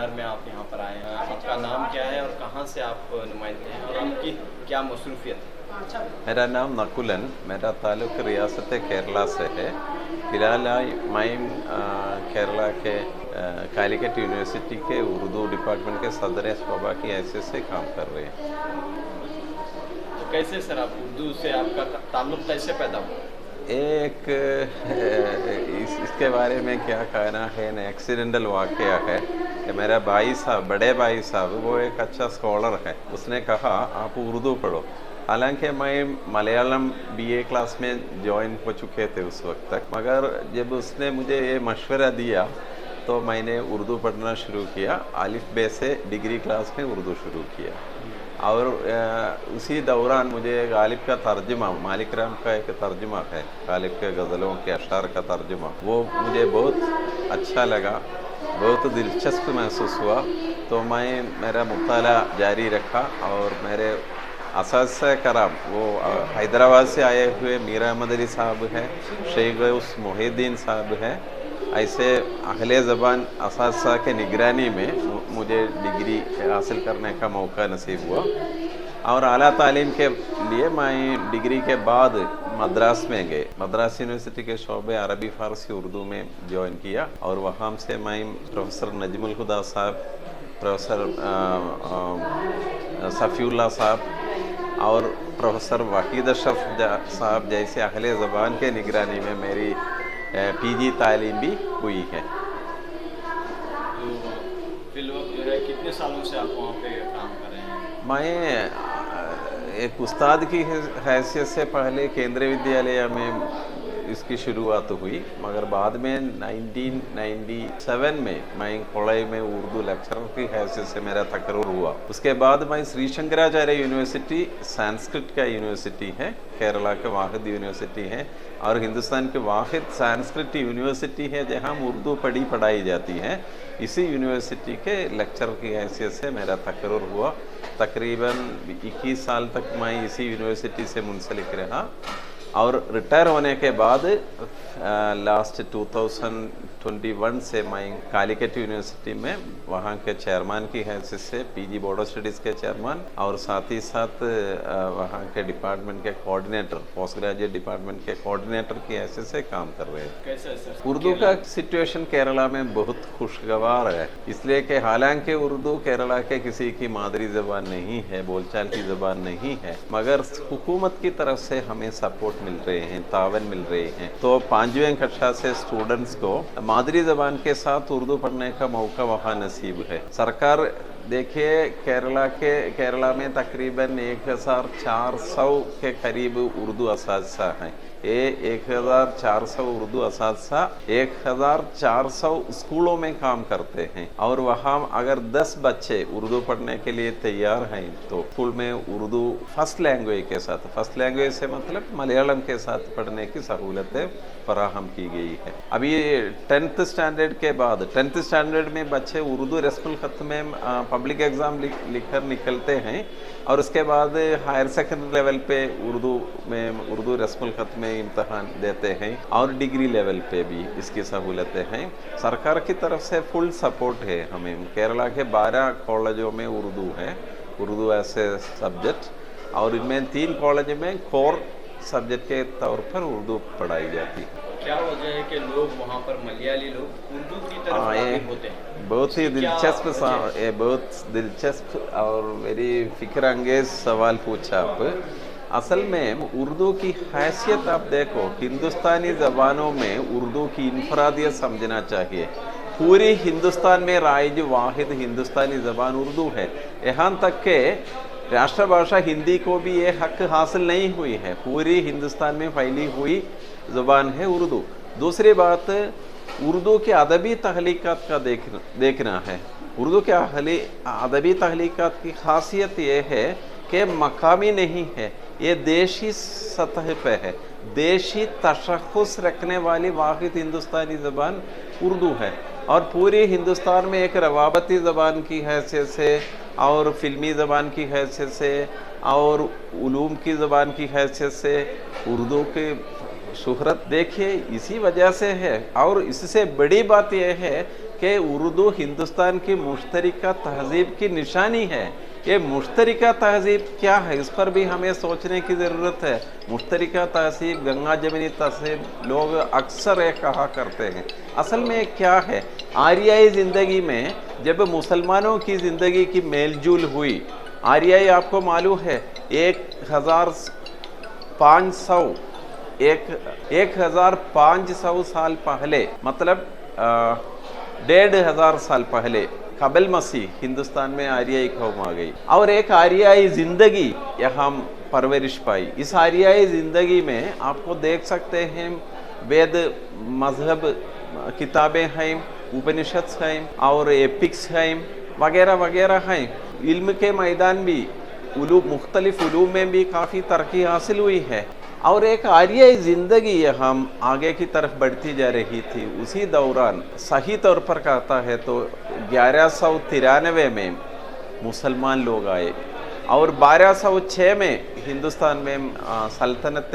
Seminar में आप यहाँ पर आए हैं। आपका नाम क्या है और कहाँ से आप नुमाइंदे हैं और आपकी क्या मसरूफियत है? मेरा नाम नकुलन, मेरा ताल्लुक़ रियासत केरला से है। फ़िलहाल मैं केरला के कालीकट यूनिवर्सिटी के उर्दू डिपार्टमेंट के सदर शोबा की हैसियत से काम कर रहे हैं। तो कैसे सर आप उर्दू से आपका ताल्लुक़ कैसे पैदा हुआ? एक इसके बारे में क्या कहना है ना, एक्सीडेंटल वाक़या है कि मेरा भाई साहब, बड़े भाई साहब, वो एक अच्छा स्कॉलर है। उसने कहा आप उर्दू पढ़ो। हालांकि मैं मलयालम बीए क्लास में ज्वाइन हो चुके थे उस वक्त तक, मगर जब उसने मुझे ये मशवरा दिया तो मैंने उर्दू पढ़ना शुरू किया। अलिफ बे से डिग्री क्लास में उर्दू शुरू किया और उसी दौरान मुझे गालिब का तर्जुमा, मालिक राम का एक तर्जुमा है, गालिब के गज़लों के अशार का तर्जुमा, वो मुझे बहुत अच्छा लगा, बहुत दिलचस्प महसूस हुआ। तो मैं मेरा मुताला जारी रखा और मेरे असातिज़ा कराम, वो हैदराबाद से आए हुए मीर अहमद अली साहब हैं, शेख गौस मोहिद्दीन साहब हैं, ऐसे अहले ज़बान असातिज़ा के निगरानी में मुझे डिग्री हासिल करने का मौका नसीब हुआ। और आला तालीम के लिए मैं डिग्री के बाद मद्रास में गए, मद्रास यूनिवर्सिटी के शोबे अरबी फ़ारसी उर्दू में ज्वाइन किया और वहाँ से मैं प्रोफेसर नजमुल हुदा साहब, प्रोफेसर सफ़ीउल्लाह साहब और प्रोफेसर वहीद अशरफ साहब जैसे अहले ज़बान के निगरानी में मेरी पीजी तालीम भी हुई है। तो फिलवक्त जो है कितने सालों से आप वहाँ पे काम कर रहे हैं? मैं एक उस्ताद की हैसियत से पहले केंद्रीय विद्यालय में इसकी शुरुआत हुई, मगर बाद में 1997 में मैं कॉलेज में उर्दू लेक्चरर की हैसियत से मेरा तकर्रुर हुआ। उसके बाद मैं श्री शंकराचार्य यूनिवर्सिटी, संस्कृत का यूनिवर्सिटी है, केरला के वाहिद यूनिवर्सिटी है और हिंदुस्तान के वाहिद संस्कृत यूनिवर्सिटी है जहाँ उर्दू पढ़ाई जाती है। इसी यूनिवर्सिटी के लेक्चरर की हैसियत से मेरा तकर्रुर हुआ। तकरीबन 21 साल तक मैं इसी यूनिवर्सिटी से मुंसलिक रहा और रिटायर होने के बाद लास्ट 2021 से मैं कालीकट यूनिवर्सिटी में वहाँ के चेयरमैन की हैसियत से पीजी बोर्ड ऑफ स्टडीज़ के चेयरमैन और साथ ही साथ वहाँ के डिपार्टमेंट के कोऑर्डिनेटर, पोस्ट ग्रेजुएट डिपार्टमेंट के कोऑर्डिनेटर की हैसियत से काम कर रहे हैं। कैसे सर? उर्दू का सिचुएशन केरला में बहुत खुशगवार है, इसलिए कि हालांकि उर्दू केरला के किसी की मादरी ज़बान नहीं है, बोलचाल की ज़बान नहीं है, मगर हुकूमत की तरफ से हमें सपोर्ट मिल रहे हैं, तावन मिल रहे हैं। तो 5वीं कक्षा से स्टूडेंट्स को मादरी ज़बान के साथ उर्दू पढ़ने का मौका वहाँ नसीब है। सरकार देखिए, केरला में तकरीबन 1400 के करीब उर्दू असातिज़ा हैं। ये 1400 उर्दू असातिज़ा 1400 स्कूलों में काम करते हैं और वहाँ अगर 10 बच्चे उर्दू पढ़ने के लिए तैयार हैं तो स्कूल में उर्दू फर्स्ट लैंग्वेज के साथ, फर्स्ट लैंग्वेज से मतलब मलयालम के साथ पढ़ने की सहूलतें फराहम की गई है। अभी 10th स्टैंडर्ड के बाद 10th स्टैंडर्ड में बच्चे उर्दू रस्मुल ख़त में पब्लिक एग्ज़ाम लिखकर निकलते हैं और उसके बाद हायर सेकेंडरी लेवल पे उर्दू रस्मुल ख़त में इम्तहान देते हैं और डिग्री लेवल पे भी इसकी सहूलतें हैं। सरकार की तरफ से फुल सपोर्ट है हमें। केरला के 12 कॉलेजों में उर्दू है, उर्दू एज ए सब्जेक्ट, और इनमें 3 कॉलेज में कोर सब्जेक्ट के तौर पर उर्दू पढ़ाई जाती है। क्या वजह है कि लोग वहाँ पर मलयाली लोग उर्दू की तरफ राग़िब होते हैं? बहुत ही दिलचस्प और मेरी फ़िक्र अंगेज़ सवाल पूछा आप। असल में उर्दू की हैसियत आप देखो, हिंदुस्तानी ज़बानों में उर्दू की इनफरादियत समझना चाहिए। पूरी हिंदुस्तान में राइज वाहिद हिंदुस्तानी ज़बान उर्दू है। यहाँ तक के राष्ट्रभाषा हिंदी को भी ये हक हासिल नहीं हुई है। पूरी हिंदुस्तान में फैली हुई ज़बान है उर्दू। दूसरी बात, उर्दू के अदबी तहलीक़ात का देखना है। उर्दू के अदबी तहलीक़ात की खासियत ये है कि मकामी नहीं है, ये देशी सतह पे है। देशी तशख़्ख़ुस रखने वाली वाहिद हिंदुस्तानी ज़बान उर्दू है और पूरे हिंदुस्तान में एक रवाबती ज़बान की हैसियत से और फ़िल्मी ज़बान की हैसियत से और उलूम की ज़बान की हैसियत से उर्दू के शोहरत देखिए इसी वजह से है। और इससे बड़ी बात यह है कि उर्दू हिंदुस्तान की मुश्तरका तहजीब की निशानी है। ये मुश्तरका तहजीब क्या है, इस पर भी हमें सोचने की ज़रूरत है। मुश्तरका तहजीब, गंगा जमीनी तहजीब लोग अक्सर ये कहा करते हैं, असल में क्या है, आर्याई ज़िंदगी में जब मुसलमानों की ज़िंदगी की मेलजूल हुई, आर्याई आपको मालूम है 1500 साल पहले, मतलब 1500 साल पहले कबल मसीह हिंदुस्तान में आर्याई कौम आ गई और एक आर्याई ज़िंदगी यहाँ परवरिश पाई। इस आर्याई ज़िंदगी में आपको देख सकते हैं वेद मजहब किताबें हैं, उपनिषद हैं और एपिक्स हैं वगैरह वगैरह हैं। इल्म के मैदान भी मुख्तलिफ उलूम में भी काफ़ी तरक्की हासिल हुई है और एक आर्याई ज़िंदगी हम आगे की तरफ बढ़ती जा रही थी। उसी दौरान सही तौर पर कहता है तो 1193 में मुसलमान लोग आए और 1206 में हिंदुस्तान में सल्तनत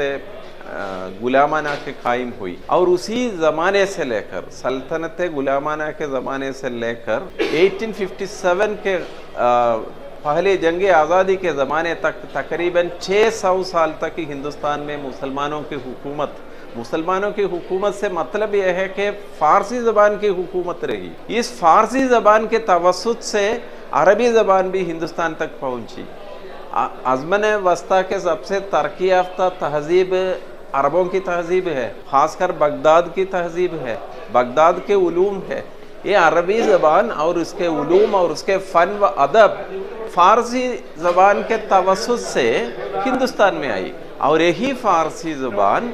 गुलामाना के कायम हुई और उसी ज़माने से लेकर सल्तनत गुलामाना के ज़माने से लेकर 1857 के पहले जंग आज़ादी के ज़माने तक तकरीबन 600 साल तक हिंदुस्तान में मुसलमानों की हुकूमत से मतलब यह है कि फ़ारसी ज़बान की हुकूमत रही। इस फ़ारसी ज़बान के तवस्सुत से अरबी ज़बान भी हिंदुस्तान तक पहुंची। अज़मन वस्ता के सबसे तरक्की याफ्ता तहज़ीब अरबों की तहज़ीब है, ख़ासकर बगदाद की तहज़ीब है, बगदाद के उलूम है। ये अरबी ज़बान और उसके उलूम और उसके फ़न व अदब फ़ारसी ज़बान के तवस्सुत से हिंदुस्तान में आई और यही फ़ारसी ज़बान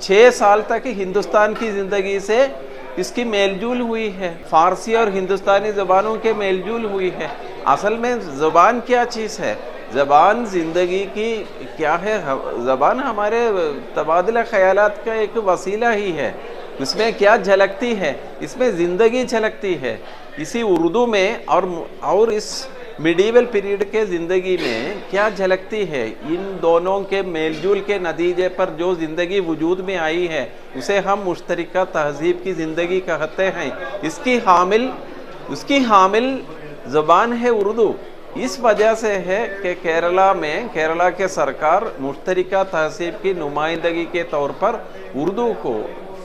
6 साल तक हिंदुस्तान की ज़िंदगी से इसकी मेलजूल हुई है। फ़ारसी और हिंदुस्तानी ज़बानों के मेलजूल हुई है। असल में ज़बान क्या चीज़ है, ज़बान ज़िंदगी की क्या है, ज़बान हमारे तबादला ख़यालात का एक वसीला ही है। उसमें क्या झलकती है, इसमें ज़िंदगी झलकती है। इसी उर्दू में और इस मिडीवल पीरियड के ज़िंदगी में क्या झलकती है, इन दोनों के मेलजूल के नतीजे पर जो ज़िंदगी वजूद में आई है उसे हम मुश्तरका तहज़ीब की ज़िंदगी कहते हैं। उसकी हामिल ज़बान है उर्दू। इस वजह से है कि केरला के सरकार मुश्तरका तहज़ीब की नुमाइंदगी के तौर पर उर्दू को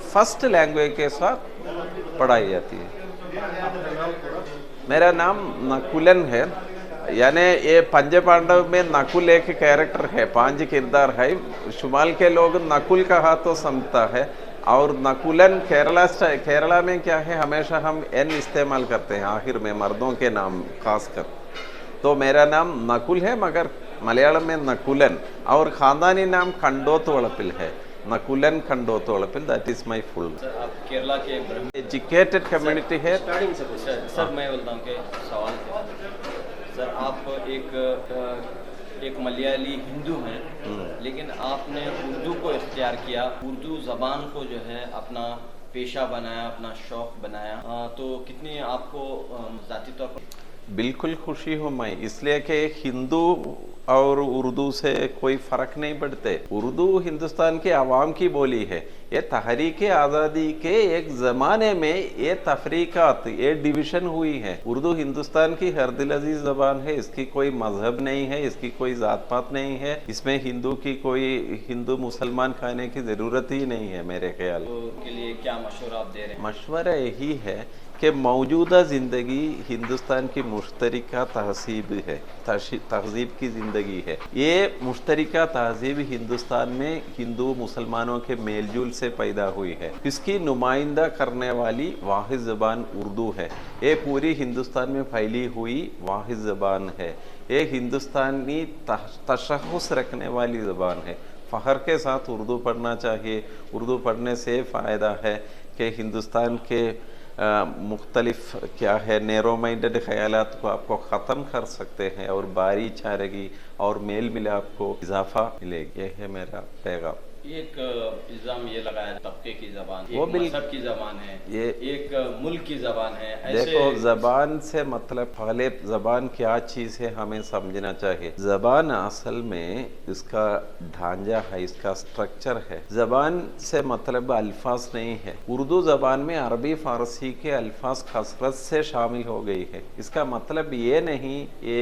फर्स्ट लैंग्वेज के साथ पढ़ाई जाती है। मेरा नाम नकुलन है, यानी ये पंज पांडव में नकुल एक कैरेक्टर है, 5 किरदार है। शुमाल के लोग नकुल कहा तो समझता है और नकुलन केरला में क्या है, हमेशा हम एन इस्तेमाल करते हैं आखिर में मर्दों के नाम खासकर। तो मेरा नाम नकुल है मगर मलयालम में नकुलन और ख़ानदानी नाम खंडोत वलपिल है, नकुलन खंडोत वलपिल, दैट इज़ माई फुल। आप केरला के एजुकेटेड कम्युनिटी है। सर मैं बोलता हूँ कि सवाल है सर, आप एक मलयाली हिंदू हैं लेकिन आपने उर्दू को इख्तियार किया, उर्दू ज़बान को जो है अपना पेशा बनाया, अपना शौक़ बनाया, तो कितनी आपको ज़ाती तौर पर? बिल्कुल खुशी हूँ मैं, इसलिए कि हिंदू और उर्दू से कोई फ़र्क नहीं पड़ते। उर्दू हिंदुस्तान के आवाम की बोली है। ये तहरीक आज़ादी के एक ज़माने में ये तफरीक़ात, ये डिवीज़न हुई है। उर्दू हिंदुस्तान की हर दिल अज़ीज़ ज़बान है, इसकी कोई मज़हब नहीं है, इसकी कोई ज़ात पात नहीं है, इसमें हिंदू मुसलमान खाने की ज़रूरत ही नहीं है मेरे ख्याल। के लिए क्या मशवरा आप दे रहे हैं? मशवरा यही है कि मौजूदा ज़िंदगी हिंदुस्तान की मुश्तरका तहज़ीब है, तहज़ीब की ज़िंदगी है। ये मुश्तरका तहज़ीब हिंदुस्तान में हिंदू मुसलमानों के मेलजूल से पैदा हुई है। इसकी नुमाइंदा करने वाली वाहिद ज़बान उर्दू है। ये पूरी हिंदुस्तान में फैली हुई वाहिद ज़बान है। ये हिंदुस्तानी तशख़्ख़ुस रखने वाली ज़बान है। फ़ख्र के साथ उर्दू पढ़ना चाहिए। उर्दू पढ़ने से फ़ायदा है कि हिंदुस्तान के मुख्तलिफ क्या है नैरो माइंडेड ख़यालात को आपको ख़त्म कर सकते हैं और बारी चारगी और मेल मिलाप को इजाफ़ा मिलेगा। ये है मेरा पैगाम। एक इल्जाम ये लगाया तबके की जबान, वो एक मजहब की जबान है, ये एक मुल्क की जबान है, ऐसे देखो, जबान से मतलब पहले जबान क्या चीज़ है हमें समझना चाहिए। जबान असल में इसका ढांचा है, इसका स्ट्रक्चर है। जबान से मतलब अल्फाज नहीं है। उर्दू जबान में अरबी फारसी के अल्फाज कसरत से शामिल हो गई है। इसका मतलब ये नहीं ये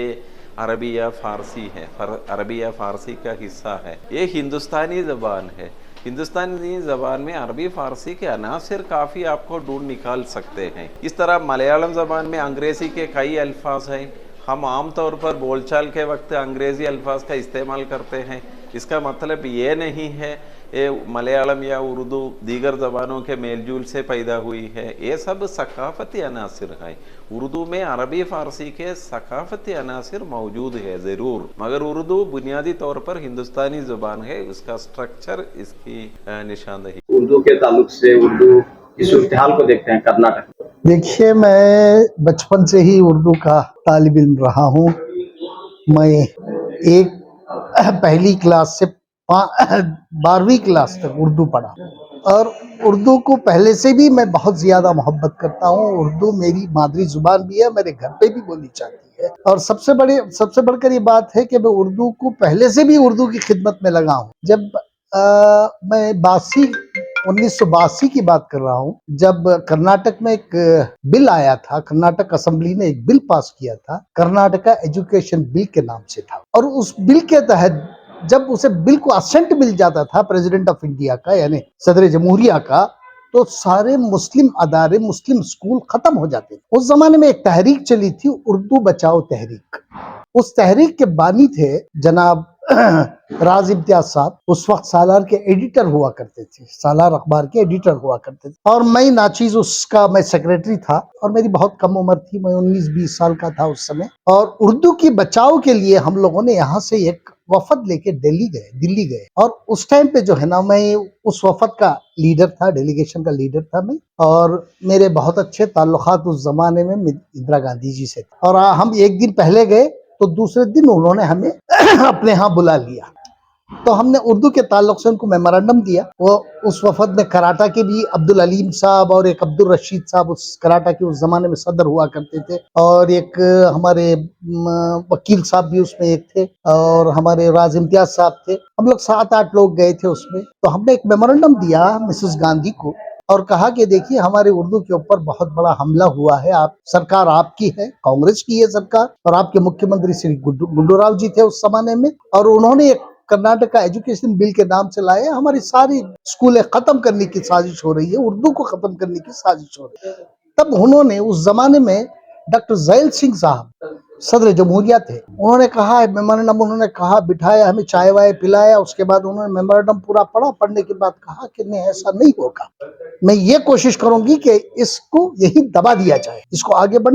अरबी या फारसी है, अरबी या फारसी का हिस्सा है। ये हिंदुस्तानी जबान है। हिंदुस्तानी जबान में अरबी फारसी के अनासिर काफ़ी आपको ढूंढ निकाल सकते हैं। इस तरह मलयालम जबान में अंग्रेज़ी के कई अल्फाज हैं। हम आम तौर पर बोलचाल के वक्त अंग्रेज़ी अल्फाज का इस्तेमाल करते हैं। इसका मतलब ये नहीं है ये मलयालम या उर्दू दीगर ज़बानों के मेलजूल से पैदा हुई है। ये सब सकाफ़ती अनासिर हैं। उर्दू में अरबी फ़ारसी के सकाफ़ती अनासिर मौजूद है ज़रूर, मगर उर्दू बुनियादी तौर पर हिंदुस्तानी ज़ुबान है। उसका स्ट्रक्चर इसकी निशानदही। उर्दू के ताल्लुक से उर्दू की सूरत हाल को देखते हैं कर्नाटक। देखिए, मैं बचपन से ही उर्दू का तालिब इल्म रहा हूँ। मैं एक पहली क्लास से 12वीं क्लास तक उर्दू पढ़ा और उर्दू को पहले से भी मैं बहुत ज़्यादा मोहब्बत करता हूँ। उर्दू मेरी मादरी ज़ुबान भी है, मेरे घर पे भी बोली जाती है। और सबसे बढ़कर ये बात है कि मैं उर्दू को पहले से भी उर्दू की खिदमत में लगा हूँ। जब मैं 1982 की बात कर रहा हूँ, जब कर्नाटक में एक बिल आया था, कर्नाटक असेंबली ने एक बिल पास किया था, कर्नाटका एजुकेशन बिल के नाम से था। और उस बिल के तहत जब उसे बिल को असेंट मिल जाता था प्रेसिडेंट ऑफ इंडिया का, यानी सदर जमहूरिया का, तो सारे मुस्लिम अदारे, मुस्लिम स्कूल खत्म हो जाते थे। उस जमाने में एक तहरीक चली थी, उर्दू बचाओ तहरीक। उस तहरीक के बानी थे जनाब राज इम्तियाज साहब। उस वक्त सालार के एडिटर हुआ करते थे, सालार अखबार के एडिटर हुआ करते थे। और मैं नाचीज उसका मैं सेक्रेटरी था और मेरी बहुत कम उम्र थी, मैं 19-20 साल का था उस समय। और उर्दू की बचाव के लिए हम लोगों ने यहाँ से एक वफद लेके दिल्ली गए। और उस टाइम पे जो है ना, मैं उस वफद का लीडर था, डेलीगेशन का लीडर था मैं। और मेरे बहुत अच्छे ताल्लुकात उस जमाने में इंदिरा गांधी जी से थे। और हम एक दिन पहले गए तो दूसरे दिन उन्होंने हमें अपने यहाँ बुला लिया। तो हमने उर्दू के ताल्लुक से उनको मेमोरेंडम दिया। वो उस वफद में कराटा के भी अब्दुल अलीम साहब और एक अब्दुल रशीद साहब उस कराटा के उस जमाने में सदर हुआ करते थे, और एक हमारे वकील साहब भी उसमें एक थे, और हमारे राज इम्तियाज साहब थे। हम लोग 7-8 लोग गए थे उसमें। तो हमने एक मेमोरेंडम दिया मिसेस गांधी को और कहा कि देखिए, हमारे उर्दू के ऊपर बहुत बड़ा हमला हुआ है, आप सरकार आपकी है, कांग्रेस की है सरकार, और आपके मुख्यमंत्री श्री गुंडू राव जी थे उस जमाने में, और उन्होंने एक कर्नाटक का एजुकेशन बिल के नाम से लाए हमारी सारी स्कूलें खत्म करने की साजिश हो रही है, उर्दू को खत्म करने की साजिश हो रही है। तब उन्होंने उस जमाने में डॉक्टर जैल सिंह साहब सदर जमहूरिया थे, उन्होंने कहा मेमोरेंडम, उन्होंने कहा, बिठाया, हमें चाय वाय पिलाया। उसके बाद उन्होंने मेमोरेंडम पूरा पढ़ा, पढ़ने के बाद कहा कि नहीं, ऐसा नहीं होगा, मैं ये कोशिश करूंगी कि इसको यही दबा दिया जाए, इसको आगे बढ़